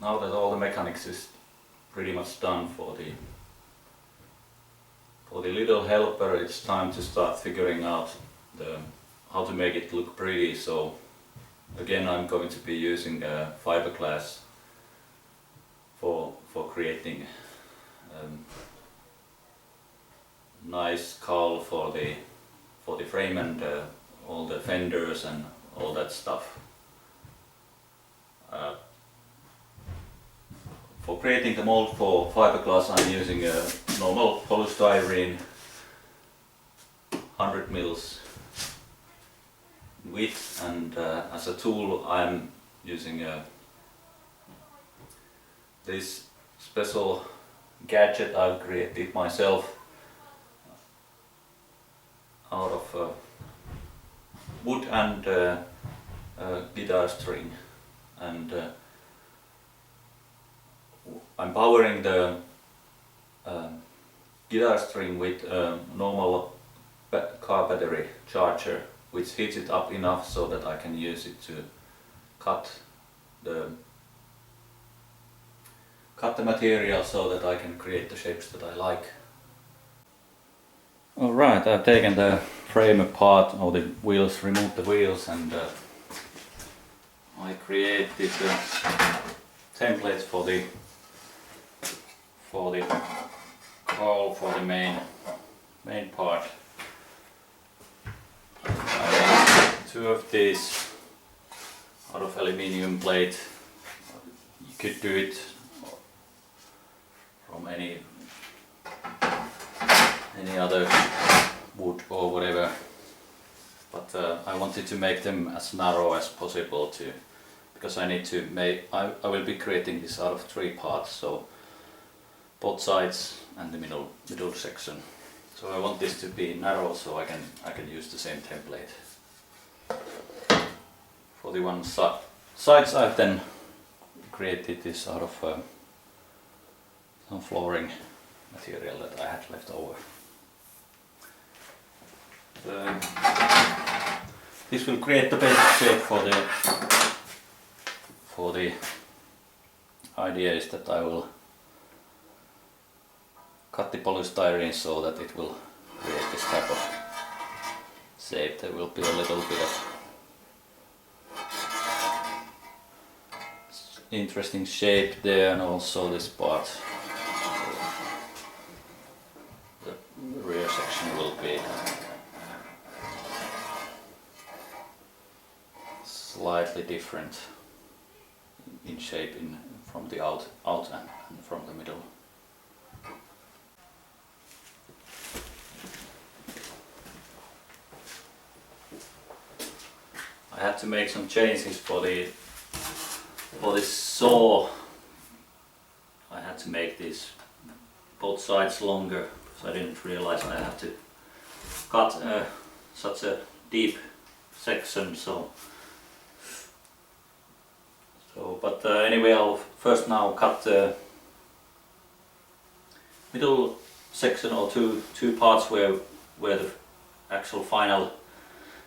now that all the mechanics is pretty much done for the little helper, it's time to start figuring out how to make it look pretty. So again, I'm going to be using fiberglass for creating nice cowl for the frame and all the fenders and all that stuff. For creating the mold for fiberglass, I'm using a normal polystyrene 100 mils width, and as a tool I'm using this special gadget I've created myself out of wood and guitar string, and I'm powering the guitar string with a normal car battery charger, which heats it up enough so that I can use it to cut the material so that I can create the shapes that I like. Alright, I've taken the frame apart, or the wheels, removed the wheels, and I created the templates for the cowl for the main part. I made two of these out of aluminium plate. You could do it from any other wood or whatever, but I wanted to make them as narrow as possible because I need to make, I will be creating this out of 3 parts, so both sides and the middle section. So I want this to be narrow so I can use the same template. For the one sides I've then created this out of some flooring material that I had left over. This will create the basic shape for the idea is that I will cut the polystyrene so that it will create this type of shape. There will be a little bit of interesting shape there, and also this part, the rear section will be slightly different in shape from the out and from the middle. I had to make some changes for this saw. I had to make these both sides longer because I didn't realize I had to cut such a deep section. But anyway, I'll first now cut the middle section, or two parts where the actual final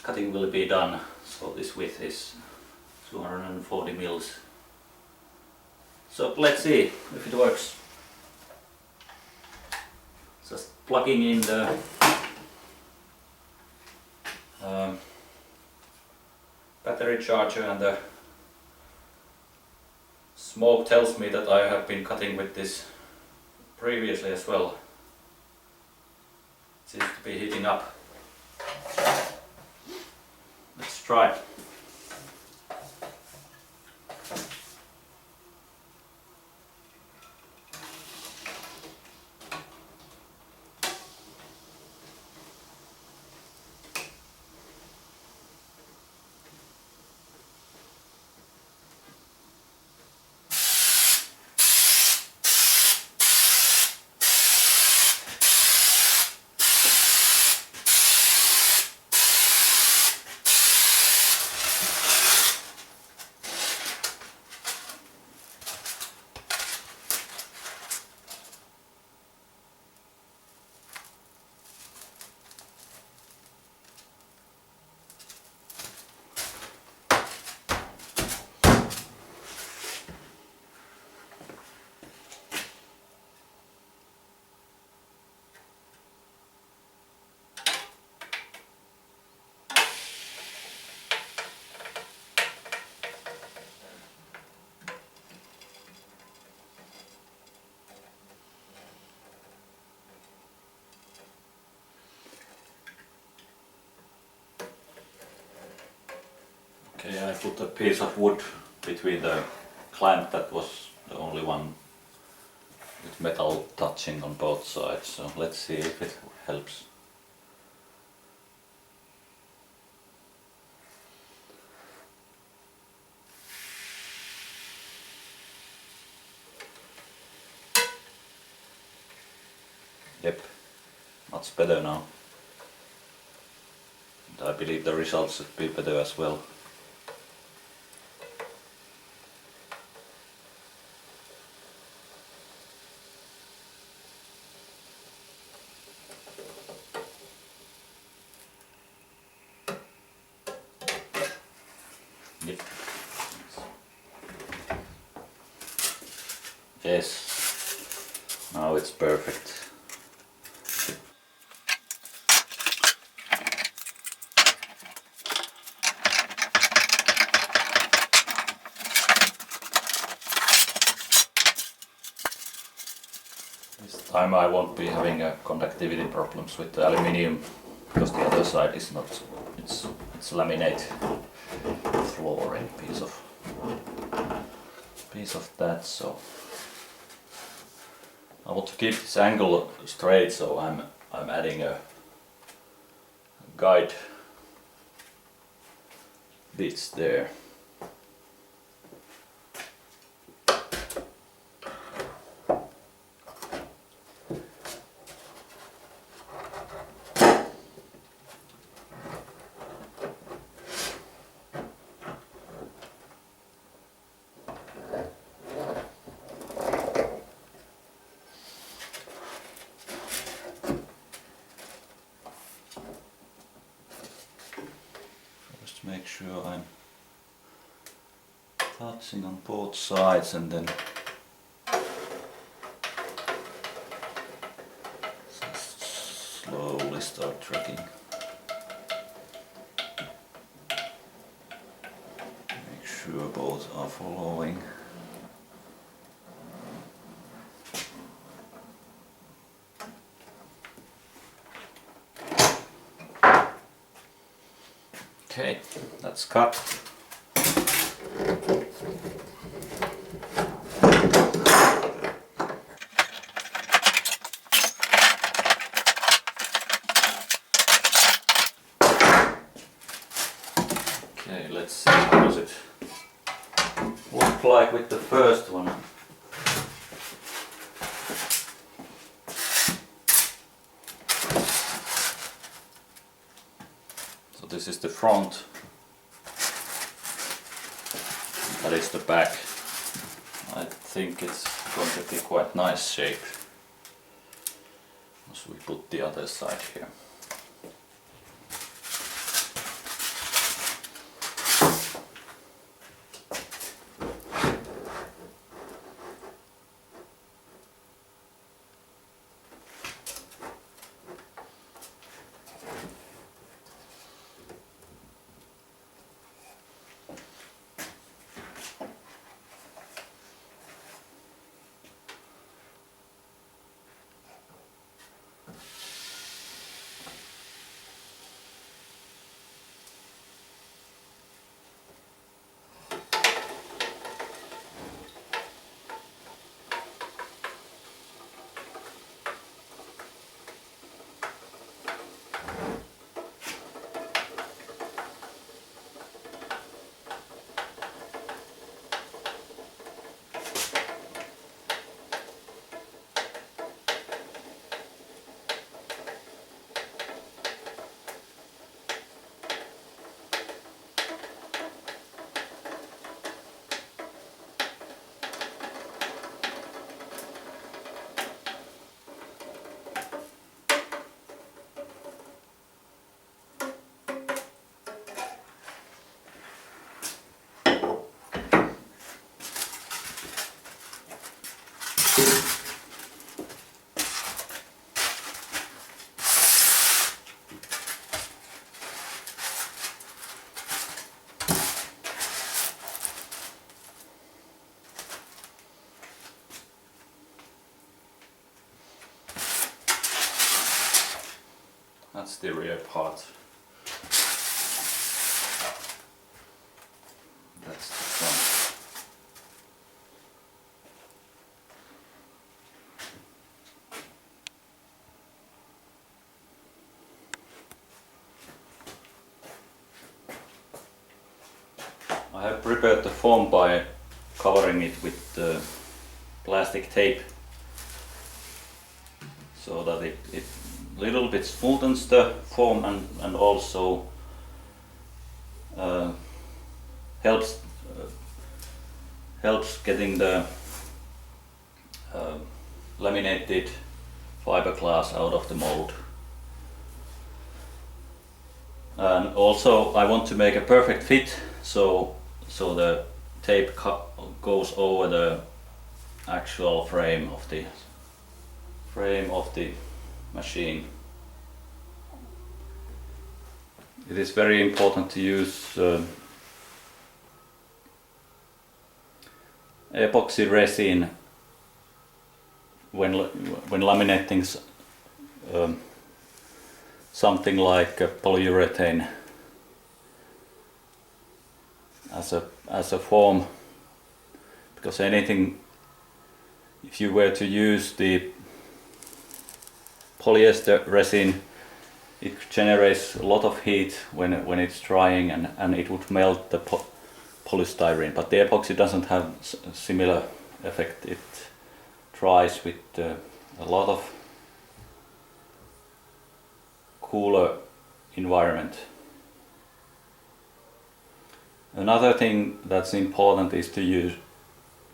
cutting will be done. So this width is 240 mils. So let's see if it works. Just plugging in the battery charger, and the smoke tells me that I have been cutting with this previously as well. It seems to be heating up. Let's try. Okay, I put a piece of wood between the clamp that was the only one with metal touching on both sides, so let's see if it helps. Yep, much better now. And I believe the results should be better as well. Yep. Yes, now it's perfect. This time I won't be having conductivity problems with the aluminium because the other side is not, it's laminate flooring piece of that, so I want to keep this angle straight, so I'm adding a guide bits there. Just make sure I'm touching on both sides and then just slowly start tracking. Make sure both are following. Okay, that's cut. Okay, let's see how does it look like with the first one. So this is the front, that is the back. I think it's going to be quite nice shape as we put the other side here. That's the rear part. I have prepared the foam by covering it with plastic tape, so that it little bit smoothens the foam and also helps getting the laminated fiberglass out of the mold. And also I want to make a perfect fit, so the tape goes over the actual frame of the machine. It is very important to use epoxy resin when laminating something like polyurethane as a foam, because anything, if you were to use the polyester resin, it generates a lot of heat when it's drying, and it would melt the polystyrene. But the epoxy doesn't have a similar effect. It dries with a lot of cooler environment. Another thing that's important is to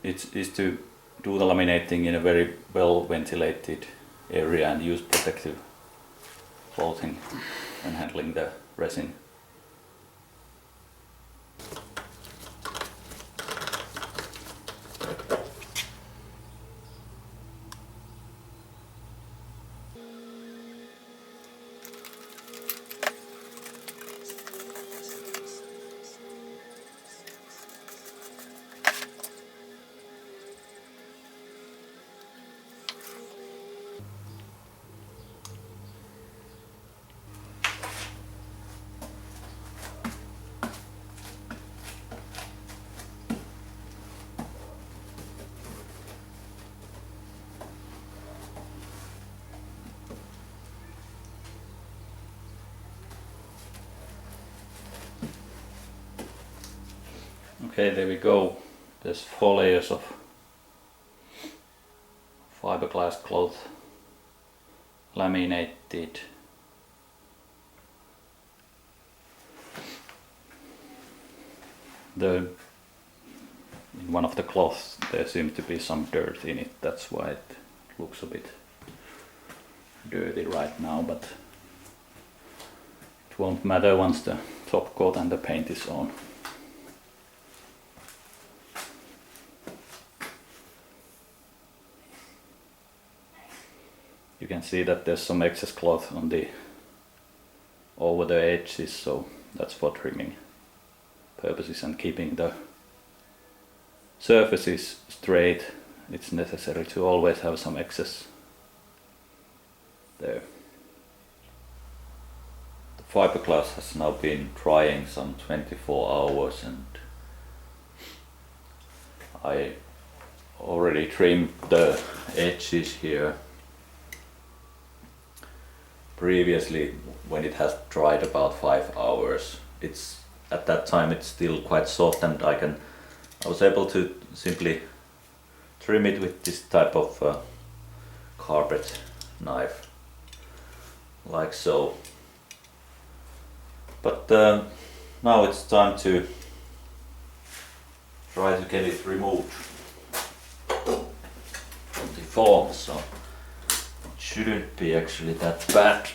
do the laminating in a very well ventilated area and use protective clothing when handling the resin. Okay, there we go. There's 4 layers of fiberglass cloth laminated. In one of the cloths there seems to be some dirt in it, that's why it looks a bit dirty right now, but it won't matter once the top coat and the paint is on. You can see that there's some excess cloth on over the edges, so that's for trimming purposes and keeping the surfaces straight. It's necessary to always have some excess there. The fiberglass has now been drying some 24 hours, and I already trimmed the edges here previously when it has dried about 5 hours. At that time it's still quite soft, and I was able to simply trim it with this type of carpet knife, like so. But now it's time to try to get it removed from the foam, so it shouldn't be actually that bad.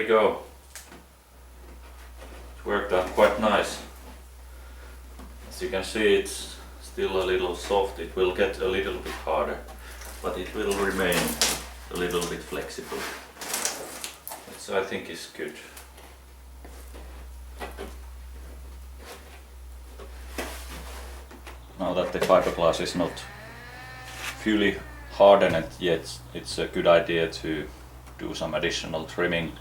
go. It worked out quite nice. As you can see, it's still a little soft. It will get a little bit harder, but it will remain a little bit flexible. Which I think is good. Now that the fiberglass is not fully hardened yet, it's a good idea to do some additional trimming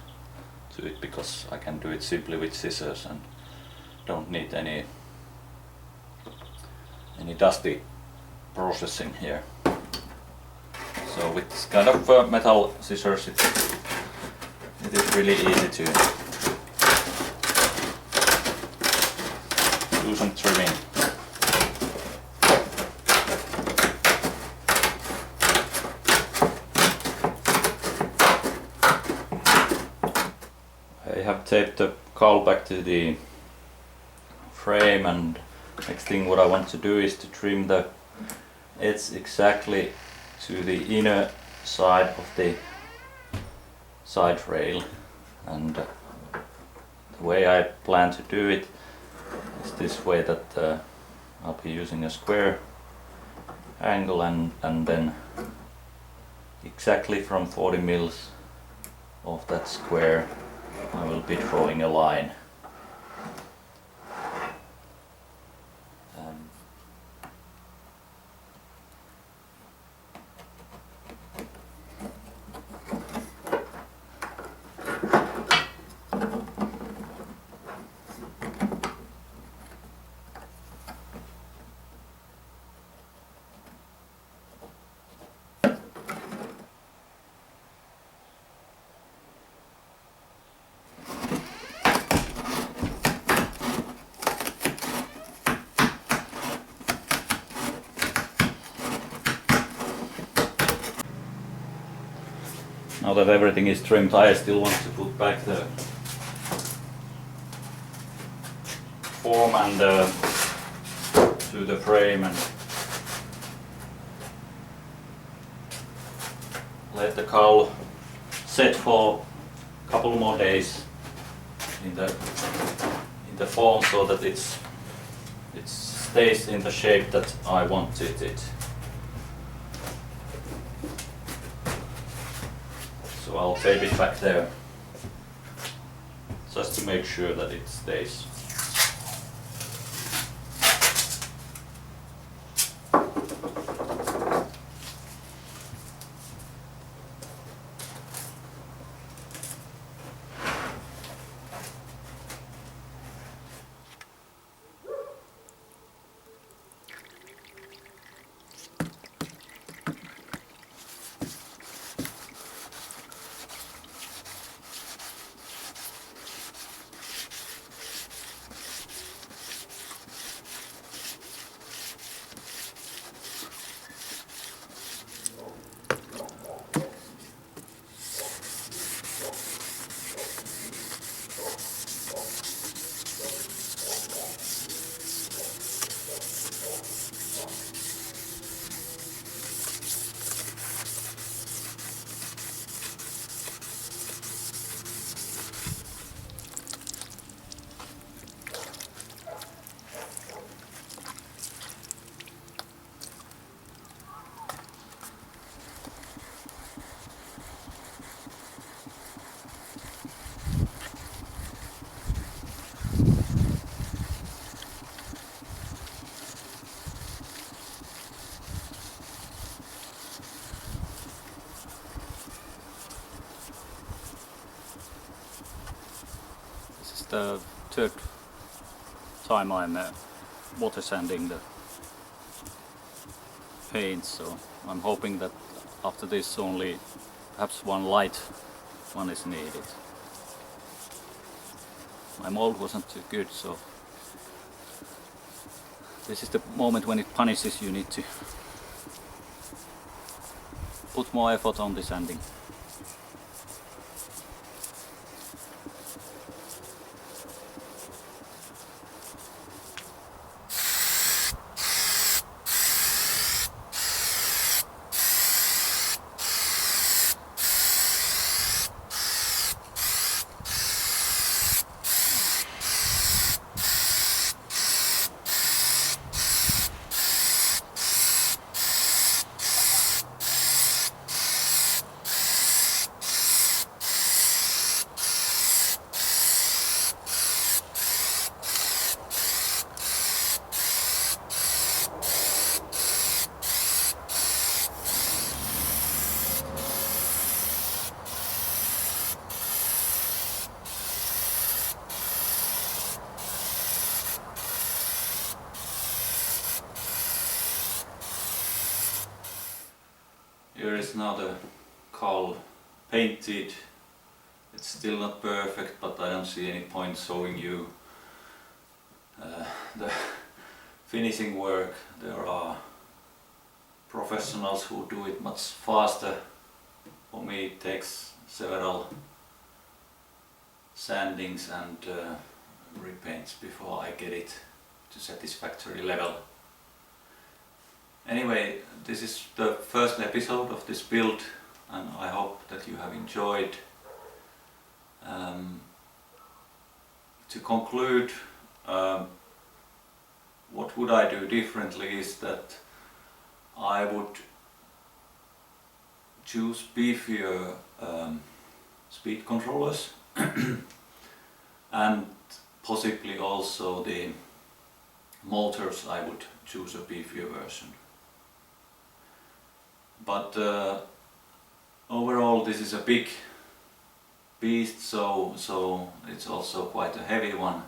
to it, because I can do it simply with scissors and don't need any dusty processing here. So with this kind of metal scissors, it is really easy to do some trimming. I have taped the cowl back to the frame, and next thing what I want to do is to trim the edge exactly to the inner side of the side rail. And the way I plan to do it is this way, that I'll be using a square angle, and then exactly from 40 mils of that square I will be drawing a line. Now that everything is trimmed, I still want to put back the form and to the frame, and let the cowl set for a couple more days in the form, so that it stays in the shape that I wanted it. So I'll tape it back there, just to make sure that it stays. The third time I'm water sanding the paint, so I'm hoping that after this only perhaps one light one is needed. My mold wasn't too good, so this is the moment when it punishes you. Need to put more effort on the sanding. here is now the cowl painted. It's still not perfect, but I don't see any point showing you the finishing work. There are professionals who do it much faster. For me it takes several sandings and repaints before I get it to satisfactory level. Anyway, this is the first episode of this build and I hope that you have enjoyed. To conclude, what would I do differently is that I would choose beefier speed controllers and possibly also the motors. I would choose a beefier version. But overall this is a big beast, so it's also quite a heavy one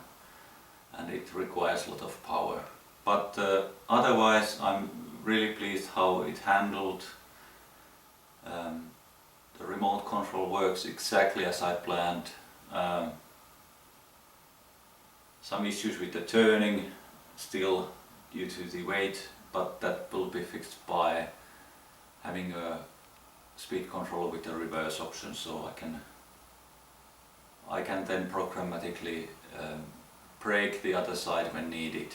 and it requires a lot of power. But otherwise I'm really pleased how it handled. The remote control works exactly as I planned. Some issues with the turning still due to the weight, but that will be fixed by having a speed control with a reverse option, so I can then programmatically brake the other side when needed.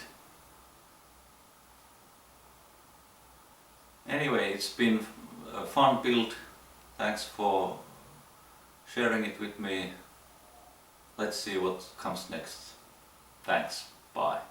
Anyway, it's been a fun build. Thanks for sharing it with me. Let's see what comes next. Thanks. Bye.